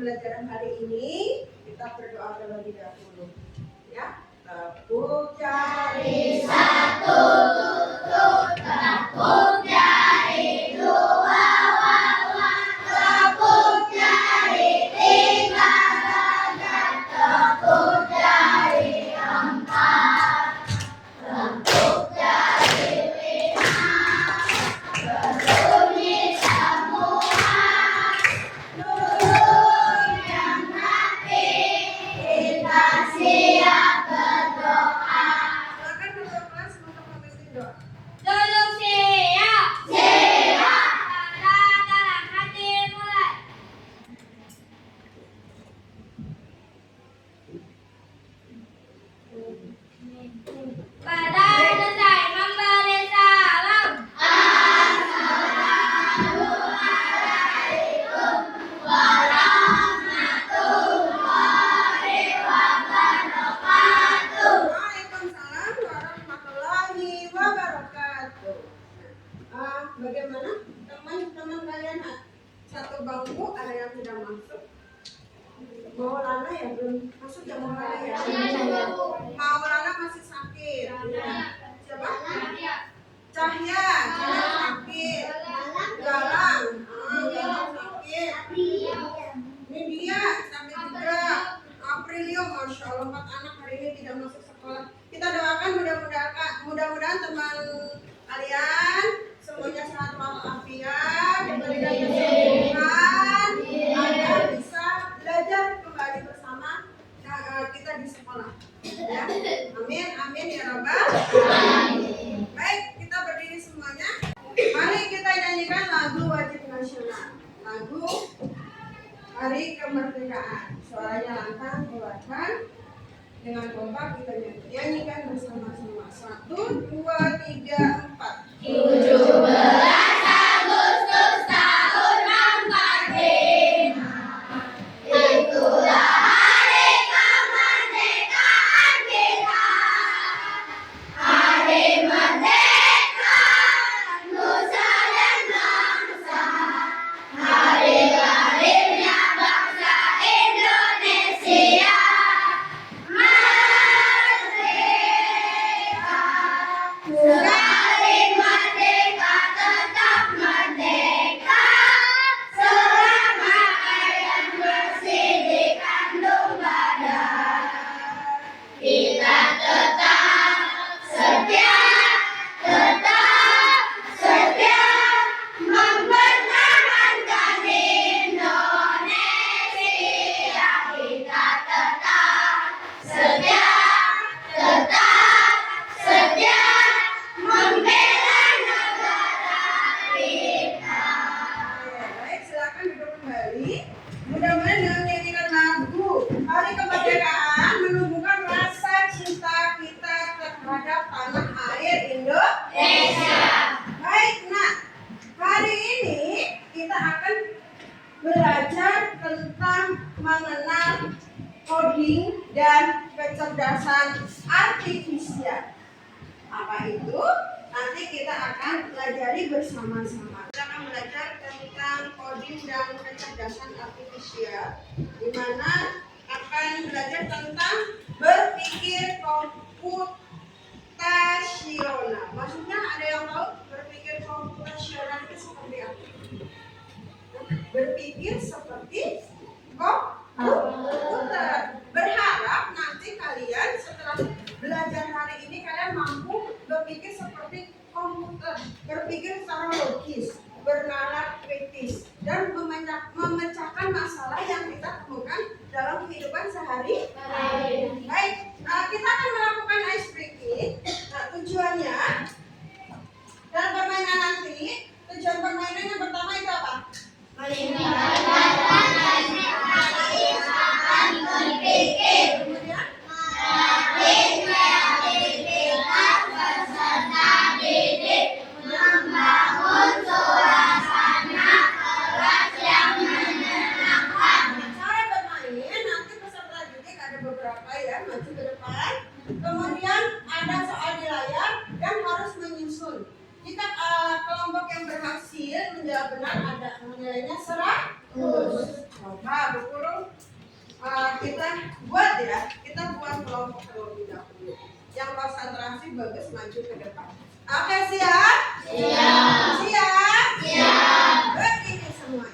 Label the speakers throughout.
Speaker 1: pembelajaran hari ini kita berdoa terlebih dahulu. Ya, tepuk jari satu, tutup, tepuk jari dua, tepuk jari tiga, tepuk jari empat, tepuk jari lima, berbunyi semua. Duduk yang hati, kita siap berdoa. Silakan berdoa kelas untuk memimpin doa.
Speaker 2: Duduk siap.
Speaker 1: Siap.
Speaker 2: Dalam hati mulai. Pada selesai memberi salam. Assalamualaikum warahmatullahi wabarakatuh.
Speaker 1: Waalaikumsalam warahmatullahi wabarakatuh. Bagaimana teman-teman kalian? Satu bangku ada yang tidak masuk. Maulana ya belum masuk ya Maulana ya. Maulana masih sakit. Siapa? Cahya sakit. Galang sakit. Ini dia sakit juga. Aprilio, masya Allah 4 anak hari ini tidak masuk sekolah. Kita doakan mudah-mudahan teman kalian semuanya sehat walafiat, diberikan kesembuhan, agar bisa belajar kembali bersama kita di sekolah. Ya. Amin, amin ya Rabbal alamin. Baik, kita berdiri semuanya. Mari kita nyanyikan lagu wajib nasional. Lagu Hari Kemerdekaan. Suaranya lantang, keluarkan. Dengan kompak kita nyanyikan bersama-sama. 1, 2, 3, 4.
Speaker 2: 17 Agustus tahun 45. Itulah hari kemerdekaan kita. Hari merdeka nusa dan bangsa. Hari lahirnya bangsa Indonesia. Merdeka. Sekali merdeka tetap merdeka. Selama air yang bersih di kandung badan. Kita tetap setia, mempertahankan Indonesia. Kita tetap setia, membela negara kita.
Speaker 1: Baik, silakan duduk kembali. Mudah-mudahan dengan menyanyikan lagu Hari Kemerdekaan menumbuhkan rasa cinta kita terhadap tanah air Indonesia. Baik, nah, hari ini kita akan belajar tentang mengenal coding dan kecerdasan artifisial. Apa itu? Nanti kita akan pelajari bersama-sama. Kita akan belajar tentang coding dan kecerdasan artifisial, di mana akan belajar tentang berpikir komputasional. Maksudnya ada yang tahu berpikir komputasional itu seperti apa? Berpikir seperti komputer. Berharap nanti kalian setelah belajar hari ini kalian mampu berpikir seperti komputer, berpikir secara logis, bernalar kritis, dan memecahkan masalah yang kita temukan dalam kehidupan sehari-hari. Baik, kita akan melakukan ice breaking. Tujuannya dan permainan nanti, tujuan permainan yang pertama itu apa?
Speaker 2: Berpikir.
Speaker 1: Kemudian
Speaker 2: Peserta didik membangun suasana kelas yang menyenangkan.
Speaker 1: cara bermain nanti peserta didik ada beberapa ya, maju ke depan. Kemudian ada soal di layar dan harus menyusun. Jika kelompok yang berhasil menjawab benar ada nilainya 100. Coba berkurung kita buat kelompok terlebih dahulu. Yang konsentrasi bagus maju ke depan. Oke, siap? Siap. Siap? Siap. Berdiri semuanya.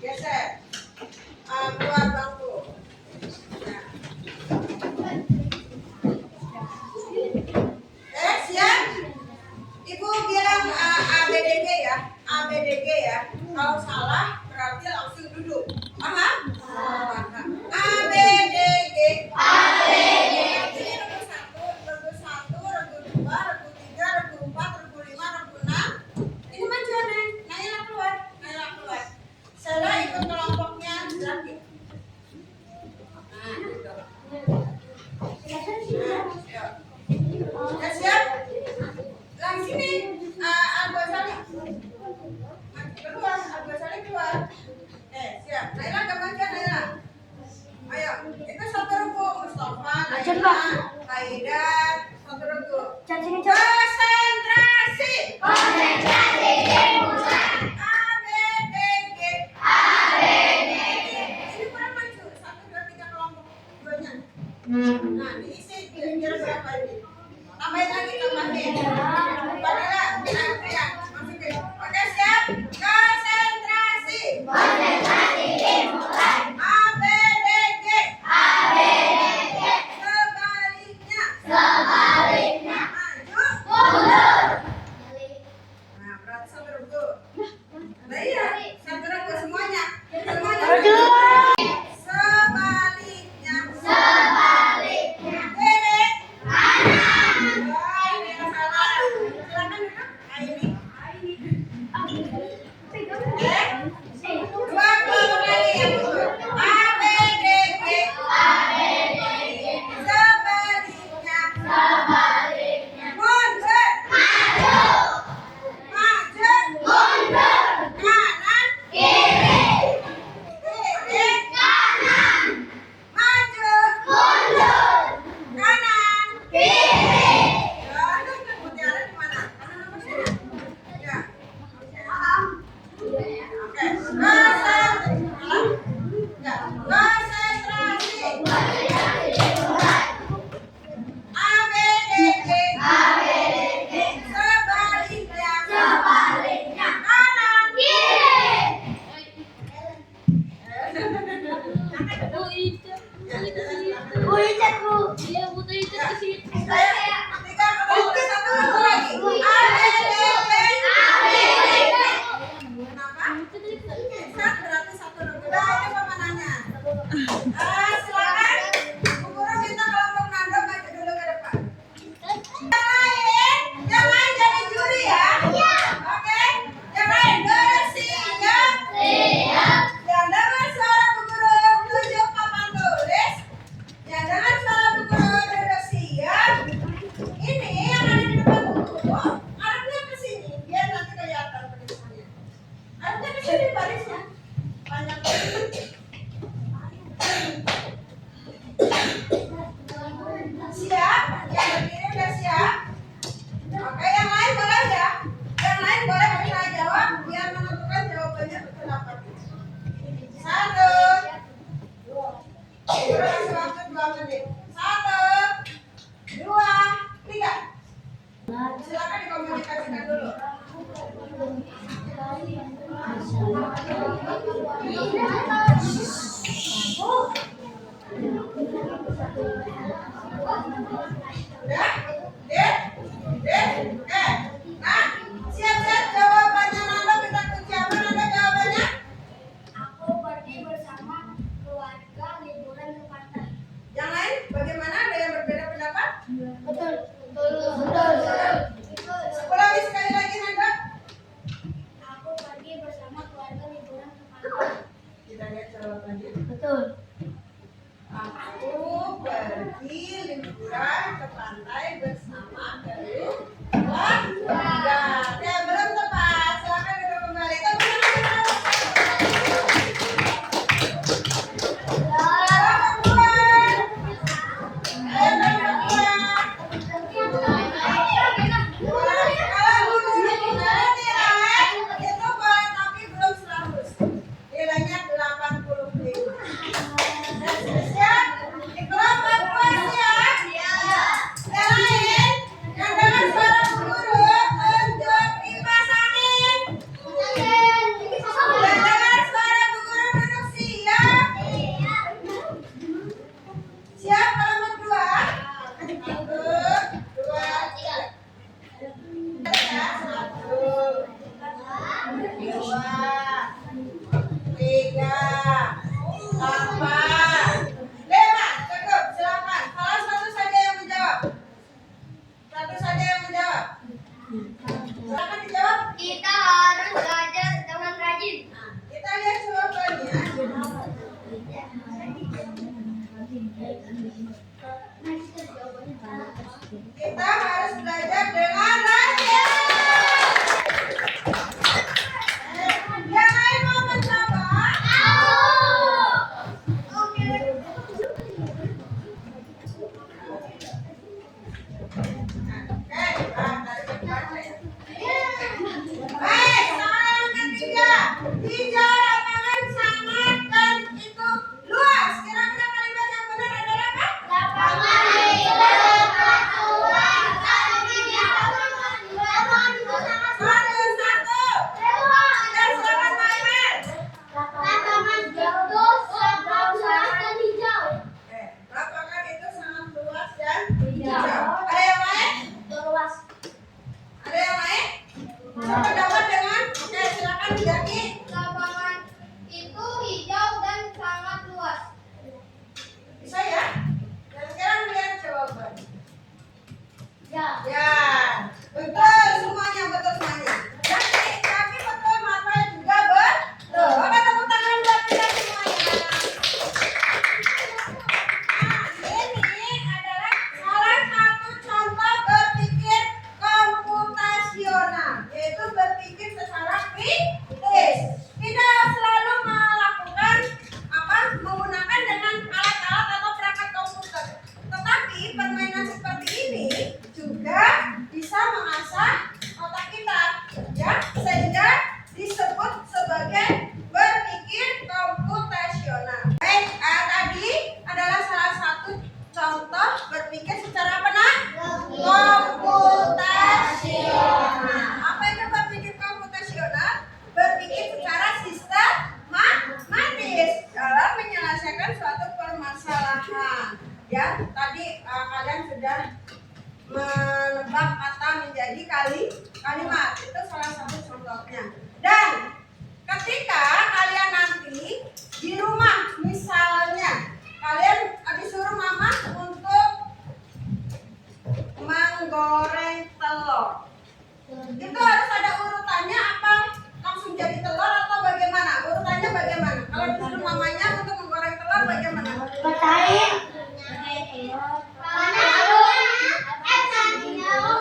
Speaker 1: Geser. Keluar bangku. Nah. Siap? Ibu bilang ABDG ya. ABDG ya. Kalau salah berarti langsung duduk. Paham? ABDG. ABDG. Regu 1, regu 2, regu 3, regu 4, regu 5, regu 6. Ini maju nih. Naila keluar. Saya ikut kelompoknya lagi. Nah, gitu. Siap? Lang sini. Abah Sali. Keluar. Siap. Naila gak baca Naila. Ayo, itu satu regu Mustafa, Naila, Haidat, satu regu. Konsentrasi.
Speaker 2: Konsentrasi dimulai.
Speaker 1: ABDG.
Speaker 2: ABDG.
Speaker 1: Ini kurang maju. 1, 2, 3 kelompok. Duanya. Nah, diisi kira-kira berapa ini? Tambahin lagi, tambahin. Padahal, ya, masukin. Oke, siap? Konsentrasi.
Speaker 2: Konsentrasi dimulai.
Speaker 1: ABDG.
Speaker 2: ABDG.
Speaker 1: Sebaliknya.
Speaker 2: Sebaliknya.
Speaker 1: Maju.
Speaker 2: Mundur.
Speaker 1: Nah, berarti satu regu. Nah, iya, satu regu semuanya. Semuanya. Sebaliknya.
Speaker 2: Sebaliknya.
Speaker 1: Kiri.
Speaker 2: Kanan.
Speaker 1: Wah, ini yang salah. Silakan duduk. Nah, ini. Dua kelompok lagi yang mundur. ABDG.
Speaker 2: ABDG.
Speaker 1: Sebaliknya.
Speaker 2: Sebaliknya.
Speaker 1: Mundur.
Speaker 2: Maju.
Speaker 1: Maju.
Speaker 2: Mundur.
Speaker 1: Kanan.
Speaker 2: Kiri.
Speaker 1: Kiri.
Speaker 2: Kanan.
Speaker 1: Maju.
Speaker 2: Mundur.
Speaker 1: Kanan.
Speaker 2: Kiri.
Speaker 1: Ya, mutiara di mana? Kanan apa sini? Ya. Oke. Konsentrasi. ABDG.
Speaker 2: ABDG.
Speaker 1: Sebaliknya.
Speaker 2: Sebaliknya.
Speaker 1: Kanan.
Speaker 2: Kiri.
Speaker 1: Saya tiga kelompok satu regu lagi. ABDG. Kenapa? Berarti satu regu. Nah, ini pemenangnya. Silakan. Bu Guru minta kelompok Nando maju dulu ke depan. Yang lain jadi juri ya. Oke. Yang lain bersiap.
Speaker 2: Siap.
Speaker 1: Yang dengar suara Bu Guru tunjuk papan tulis. Yang dengar suara Bu Guru duduk siap. Ini yang ada di depan Bu Guru, arahnya ke sini biar nanti kelihatan tulisannya. Arahnya ke sini barisnya. Panjang. Siap? Yang berdiri udah siap? Oke, yang lain boleh ya? Yang lain boleh bisa jawab biar menentukan jawabannya betul apa tidak. 1. Guru kasih waktu 2 menit. 1, 2, 3. Silakan dikomunikasikan dulu. Udah? Nah, siap-siap jawabannya Nando, kita kunci apa Nando jawabannya?
Speaker 2: Aku pergi bersama keluarga liburan ke pantai.
Speaker 1: Yang lain bagaimana? Ada yang berbeda pendapat?
Speaker 2: Betul. Betul.
Speaker 1: Ulangi sekali lagi Nando.
Speaker 2: Aku pergi bersama keluarga liburan ke pantai.
Speaker 1: Kita lihat jawabannya.
Speaker 2: Betul.
Speaker 1: Aku pergi liburan ke pantai 3, 4, 5. Cukup, silakan. Salah satu saja yang menjawab. Satu saja yang menjawab. Silakan dijawab.
Speaker 2: Kita harus belajar dengan rajin.
Speaker 1: Kita lihat jawabannya. Kita harus belajar dengan rajin. Yang lain mau mencoba? Oke. Baik, soal yang ketiga. Hijau lapangan sangat dan itu luas. Kira-kira kalimat yang benar adalah apa?
Speaker 2: Lapangan itu sangat luas dan lapangan itu sangat
Speaker 1: Satu, satu. Dan silakan main.
Speaker 2: lapangan itu sangat luas dan hijau.
Speaker 1: Lapangan itu sangat luas dan
Speaker 2: Hijau.
Speaker 1: hijau. Ada yang lain?
Speaker 2: Luas.
Speaker 1: Ada yang lain? Sependapat dengan? Oke, silakan Jaki.
Speaker 2: Lapangan itu hijau dan sangat luas.
Speaker 1: Bisa ya? Dan sekarang lihat jawaban.
Speaker 2: Ya.
Speaker 1: Ya, betul semuanya, betul semuanya. Jaki betul, Marfa juga betul. Oke, tepuk tangan buat kita semuanya. Nah, ini adalah salah satu contoh berpikir komputasional, yaitu berpikir secara kritis. Tidak selalu melakukan menggunakan dengan alat-alat atau perangkat komputer. Tetapi permainan seperti ini juga bisa mengasah otak kita, ya, sehingga disebut sebagai berpikir komputasional. Baik, tadi adalah salah satu contoh berpikir secara apa, Nak? Komputasional. Apa itu berpikir komputasional? Berpikir secara sistematis dalam menyelesaikan suatu permasalahan. Ya, tadi kalian sudah menebak kata menjadi kalimat. Itu salah satu contohnya. Dan ketika kalian nanti di rumah, misalnya kalian disuruh mama untuk menggoreng telur, itu harus ada urutannya apa? Langsung jadi telur atau bagaimana? Urutannya bagaimana? Kalau disuruh mamanya untuk menggoreng telur bagaimana?
Speaker 2: Petain. Mana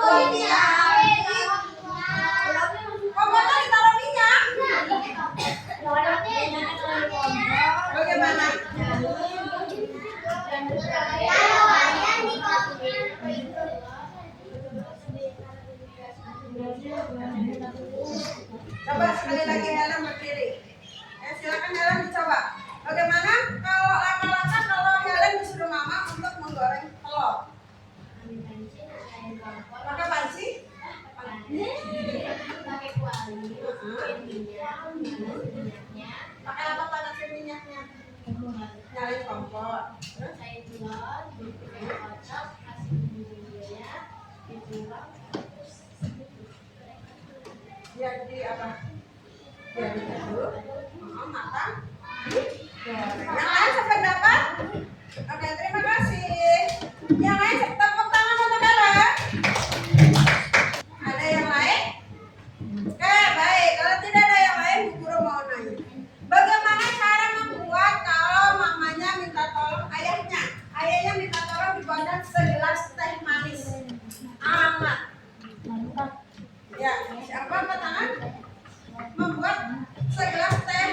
Speaker 1: Oh iya. Kompor ditaruh minyak. Bagaimana? Coba sekali lagi Helen berdiri. Silakan Helen dicoba. Bagaimana kalau langkah-langkah kalau Helen disuruh mama untuk menggoreng telur? Pakai panci? Pakai apa panasin minyaknya? Nyalain kompor. Terus? Biar di apa? Biar diaduk. Matang. Yang lain sependapat? Oke, terima kasih. Yang lain tepuk tangan untuk Helen. Ada yang lain? Oke, baik. Kalau tidak ada yang lain, Bu Guru mau nanya. Bagaimana cara membuat kalau mamanya minta tolong ayahnya? Ayahnya minta tolong dibuatkan segelas teh manis. Alamat. Ya, siapa angkat tangan? Membuat segelas teh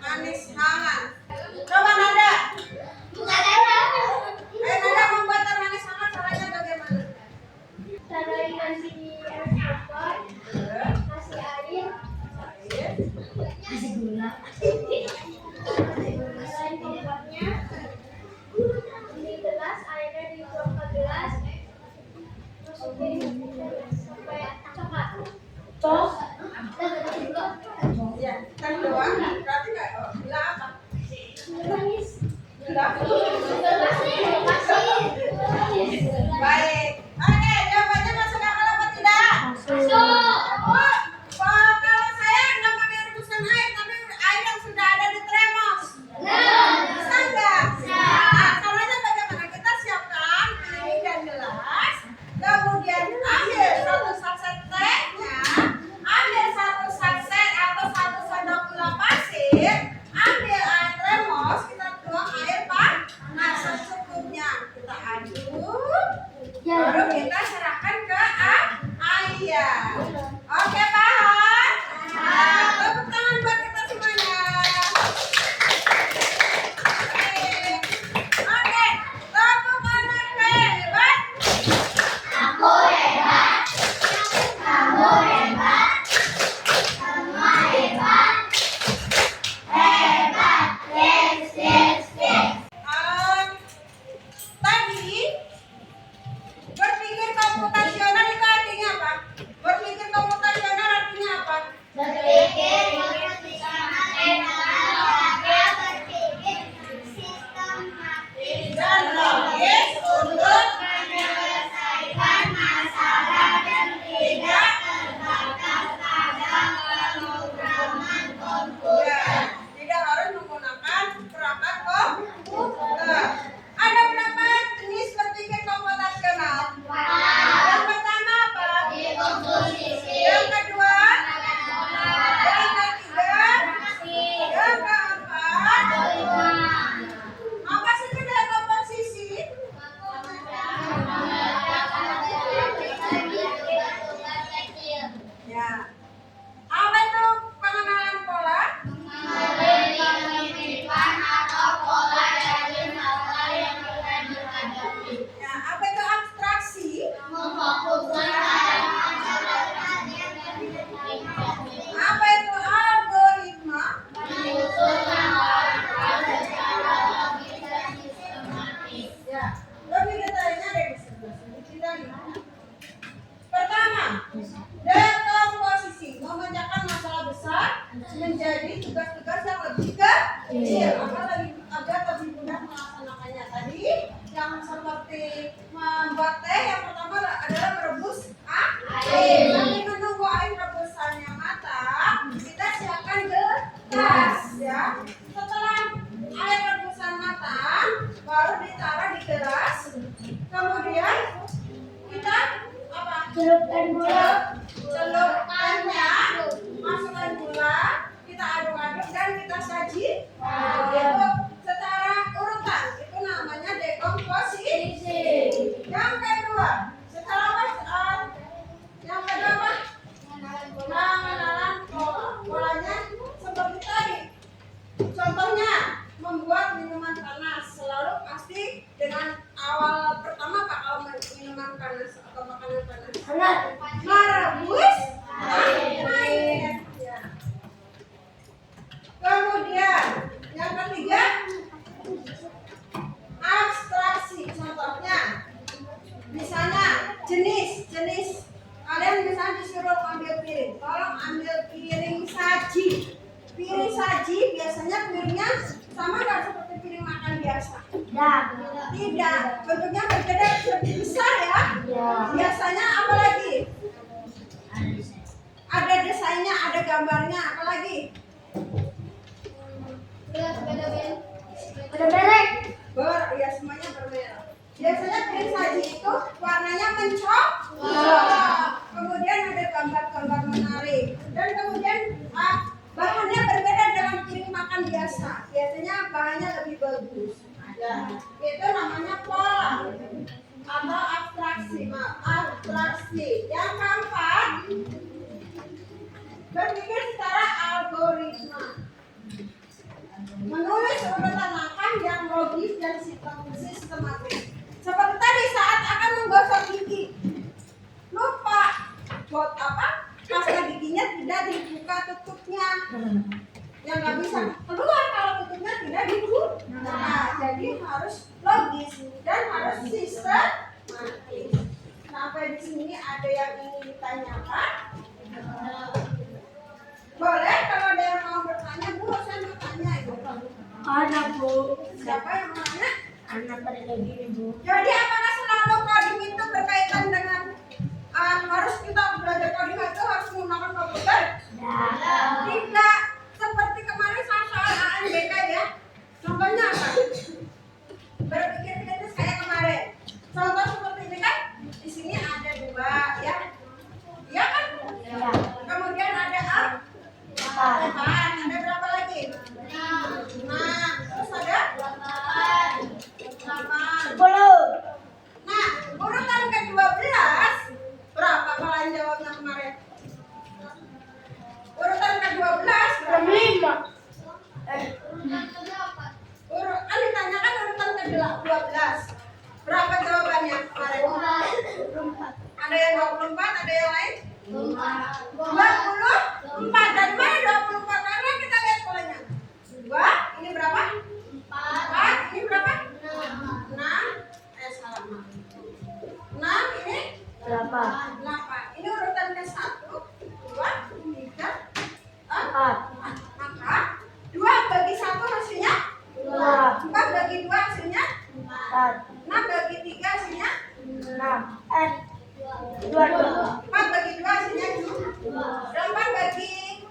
Speaker 1: manis hangat. Coba Nada. Nada membuat teh manis hangat caranya bagaimana?
Speaker 2: Kasih gula. Ini gelas, airnya dituang ke gelas. Sampai coklat.
Speaker 1: Ya, teh doang. Berarti nggak? Gula apa? Gula. Baik. Oke, jawabannya masuk akal apa tidak?
Speaker 2: Masuk.
Speaker 1: Pakai Ya. Apa itu pengenalan pola?
Speaker 2: Mengenali pengiriman atau pola dari hal-hal yang kita dihadapi.
Speaker 1: Ya, apa itu abstraksi?
Speaker 2: Memfokuskan pada yang terjadi.
Speaker 1: Apa itu algoritma?
Speaker 2: Menyusun langkah secara logis dan sistematis.
Speaker 1: Ya, lebih detailnya ada di sebelah sini. Kita lihat. Pertama, dekomposisi memecahkan masalah besar menjadi tugas-tugas yang lebih kecil agar lebih mudah melaksanakannya. Tadi yang seperti membuat teh, yang pertama adalah merebus air. Tapi menunggu air rebusannya matang, kita siapkan gelas ya. Setelah air rebusan matang, baru ditaruh di gelas. Kemudian kita apa?
Speaker 2: Celupkan gula.
Speaker 1: Celupkannya, masukkan gula, kita aduk-aduk dan kita saji. Itu secara urutan, itu namanya dekomposisi. Yang kedua, secara yang kedua apa? Pengenalan pola. Polanya seperti tadi. Contohnya, membuat minuman panas selalu pasti dengan awal pertama bakal minuman panas atau makanan panas. Merebus air. Ya. Kemudian yang ketiga, abstraksi. Contohnya, misalnya jenis kalian misalnya disuruh ambil piring, tolong ambil piring saji. Piring saji biasanya piringnya sama nggak seperti piring makan biasa? Tidak, bentuknya berbeda, lebih besar ya. Biasanya apa lagi? Ada desainnya, ada gambarnya, apa lagi? Ya semuanya bermerek. Biasanya piring saji itu warnanya mencoklat. Kemudian ada gambar-gambar menarik. Dan kemudian bahannya berbeda dengan piring makan biasa. Biasanya bahannya lebih bagus. Itu namanya pola atau abstraksi. Abstraksi. Yang keempat, berpikir secara algoritma. Menulis urutan langkah yang logis dan sistematis. Seperti tadi saat akan menggosok gigi, lupa buat apa? Pasta giginya tidak dibuka tutupnya, yang nggak bisa keluar kalau tutupnya tidak dibuka. Nah, jadi harus logis dan harus sistematis. Sampai di sini ada yang ingin ditanyakan? Boleh kalau ada yang mau bertanya, Bu, saya mau tanya itu.
Speaker 2: Ada, Bu.
Speaker 1: Siapa yang mau tanya?
Speaker 2: Anak pada gini, Bu.
Speaker 1: Jadi apakah selalu coding itu berkaitan dengan harus kita belajar coding itu harus menggunakan komputer? Tidak. Seperti kemarin soal ANBK ya. Contohnya apa? Berpikir kritis kayak kemarin. Contoh seperti ini kan? Di sini ada dua ya. Iya kan? Kemudian ada empat. Ada berapa lagi? 6. Terus ada 8. Nah, urutan ke-12 berapa kalian jawabnya kemarin? Urutan ke-12 berapa? Kan ditanyakan urutan ke-12. Berapa jawabannya kemarin? Ada yang 24, ada yang lain? 24. Dan mana 24? Karena kita lihat polanya. 2, ini berapa? 4, ini berapa? 6. Salah. 6, ini 8. Ini urutan ke-1, 2, 3, 4. Maka 2 bagi 1 hasilnya 4 bagi 2 hasilnya 6 bagi 3 hasilnya 4 bagi 2 hasilnya 8 bagi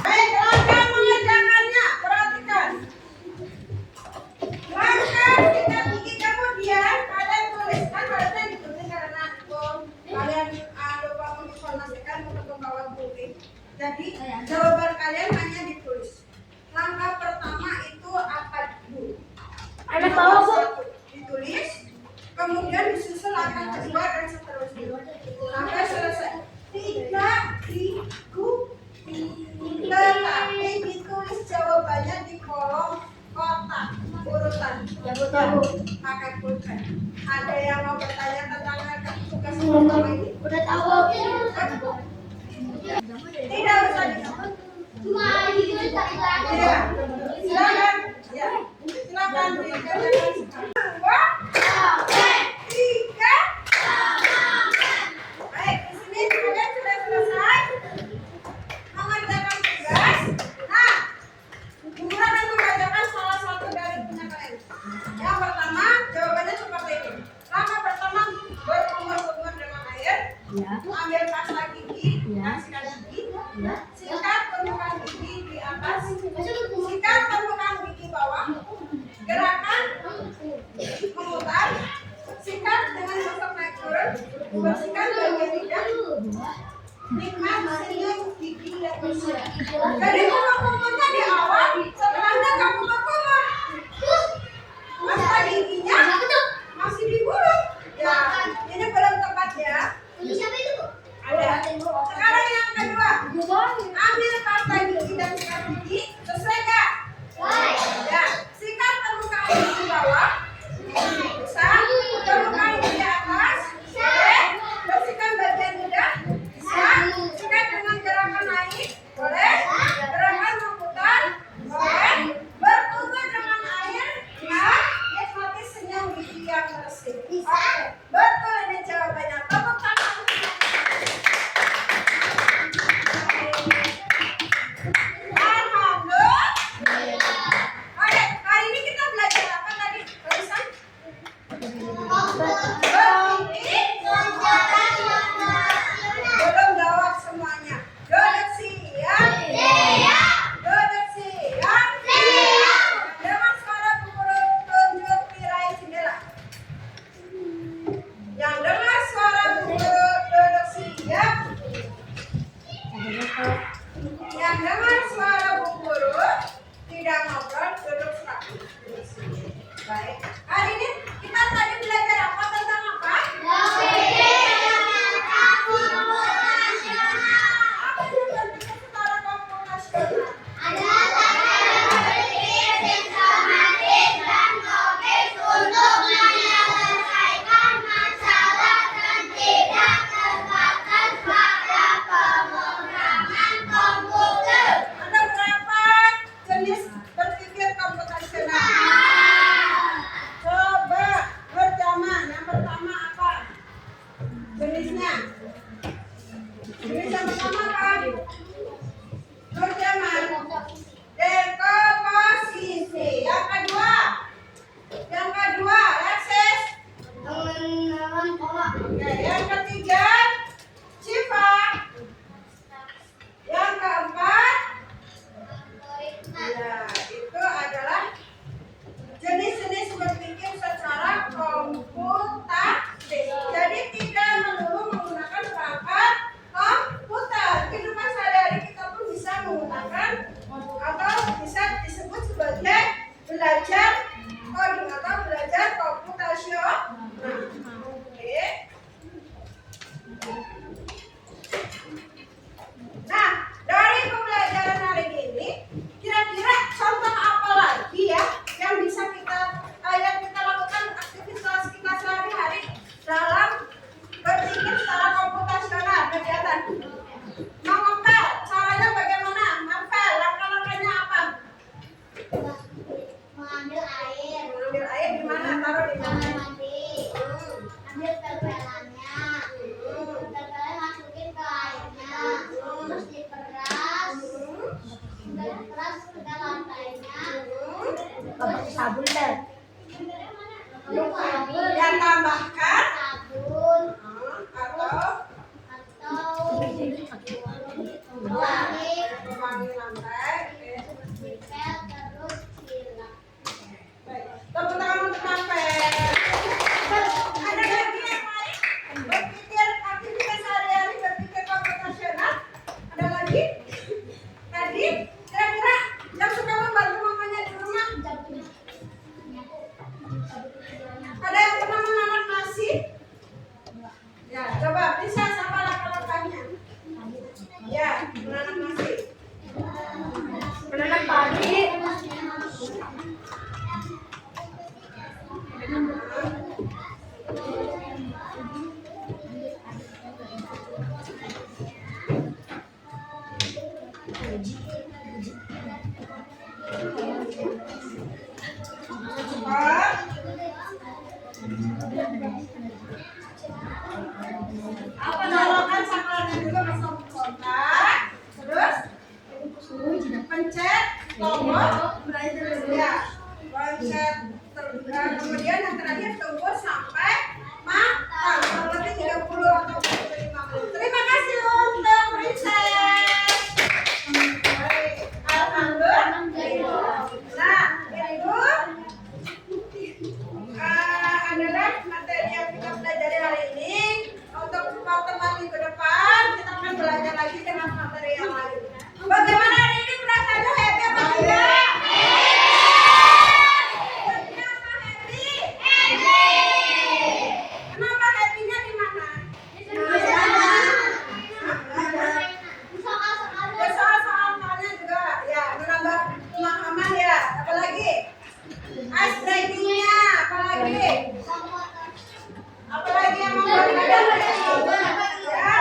Speaker 1: Baik, langkah mengerjakannya. Perhatikan. Langkah sikat gigi kemudian kalian tuliskan harusnya ditulis karena kalian lupa menginformasikan untuk membawa buku. Jadi jawaban kalian hanya ditulis. Langkah pertama itu apa dulu?
Speaker 2: Ada bawa, Bu.
Speaker 1: Ditulis, kemudian disusul langkah kedua dan seterusnya. Sampai selesai. Tidak diikuti, tetapi ditulis jawabannya di kolom kotak urutan.
Speaker 2: Ya, Bu, tahu.
Speaker 1: Pakai pulpen. Ada yang mau bertanya tentang tugas pertama ini?
Speaker 2: Udah tahu.
Speaker 1: Tidak usah dijawab.
Speaker 2: Cuma gitu tak
Speaker 1: Ya, silakan. Ya, silakan dikerjakan sekarang. 2, 3. Baik, di sini kalian sudah selesai mengerjakan tugas. Nah, guru akan membacakan salah satu dari punya kalian. Yang pertama, jawabannya seperti ini. Langkah pertama, berkumur-kumur dengan air. Ambil pasta gigi, sikat gigi. Sikat permukaan gigi di atas. Sikat permukaan gigi bawah. Gerakan memutar. Sikat dengan gosok naik turun. Bersihkan bagian lidah. Nikmat senyum gigi yang bersih. Jadi kumur-kumurnya di awal, setelahnya kamu berkumur. Pasta giginya masih di mulut. Ya, ini belum tepat ya. Ada. Sekarang yang kedua, ambil pasta gigi dan sikat gigi. Sesuai nggak? Ya, sikat permukaan gigi bawah. Bisa. Permukaan gigi atas. Boleh. Bersihkan bagian lidah. Bisa. Sikat dengan gerakan naik. Boleh. Gerakan memutar. Boleh. Berkumur dengan air. Ya. Nikmati senyum gigi yang bersih. Oke. Betul ini jawabannya. Tepuk tangan. Alhamdulillah. Oke, hari ini kita belajar apa tadi? Barusan? Berdiri. Belum jawab semuanya. Duduk siap. Duduk siap. Dengan suara guru tunjuk tirai jendela. Yang dengar suara guru duduk siap. Yang dengar suara bu guru tidak ngobrol, duduk rapi. Baik. Hari ini kita tadi belajar apa tentang apa? Apa yang berpikir secara komputasional? Ada berapa jenis berpikir komputasional?
Speaker 2: sabun dan
Speaker 1: Dan tambahkan
Speaker 2: sabun
Speaker 1: atau
Speaker 2: wangi
Speaker 1: wangi lantai.
Speaker 2: dipel terus silang.
Speaker 1: Baik. Tepuk tangan untuk Nampel. Ada lagi yang lain? Berpikir aktivitas sehari-hari, berpikir komputasional. Ada lagi? Tadi kira-kira yang suka membantu mamanya di rumah? Ada yang pernah menanak nasi? Ya, coba bisa sama laki-lakinya. Ya, menanak nasi.
Speaker 2: Menanak padi.
Speaker 1: Apa nyalakan saklarnya dulu masuk kontak, terus pencet tombol ya, pencet kemudian yang terakhir tunggu sampai matang kurang lebih 30 atau 45 menit. Terima kasih untuk riset. Baik, alhamdulillah. Nah, itu adalah materi yang kita pelajari hari ini. Untuk pertemuan minggu depan kita akan belajar lagi dengan materi yang lain. Bagaimana hari ini perasaannya, happy apa tidak? Kenapa happy? Kenapa happy-nya di mana? Ya, soal-soalnya juga ya menambah pemahaman ya. Apalagi ice breaking-nya, apalagi yang membuat kalian ya.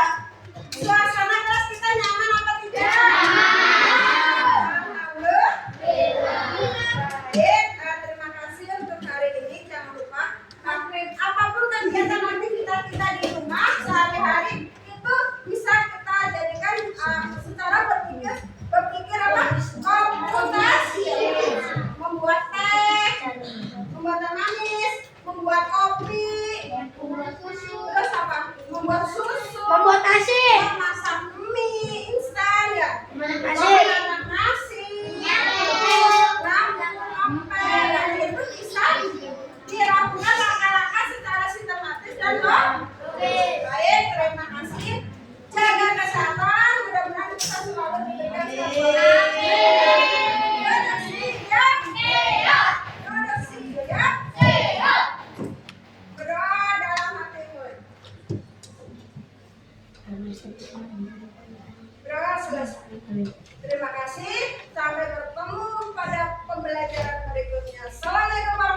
Speaker 1: Suasana kelas kita nyaman apa tidak? Alhamdulillah. Baik, terima kasih untuk hari ini. Jangan lupa apapun kegiatan aktivitas kita di rumah sehari-hari itu bisa kita jadikan secara berpikir apa? Komputasi. Membuat teh, membuat teh manis, membuat kopi, terus apa? Membuat susu,
Speaker 2: Membuat nasi.
Speaker 1: memasak mie instan ya,
Speaker 2: Nasi.
Speaker 1: memasak nasi, ngepel, dan itu bisa dilakukan langkah-langkah secara sistematis dan logis. Baik, terima kasih. Jaga kesehatan, mudah-mudahan kita selalu diberikan kesehatan. Berdoa dalam hatimu. Berdoa selesai. Terima kasih. Sampai bertemu pada pembelajaran berikutnya. Assalamualaikum warahmatullahi wabarakatuh.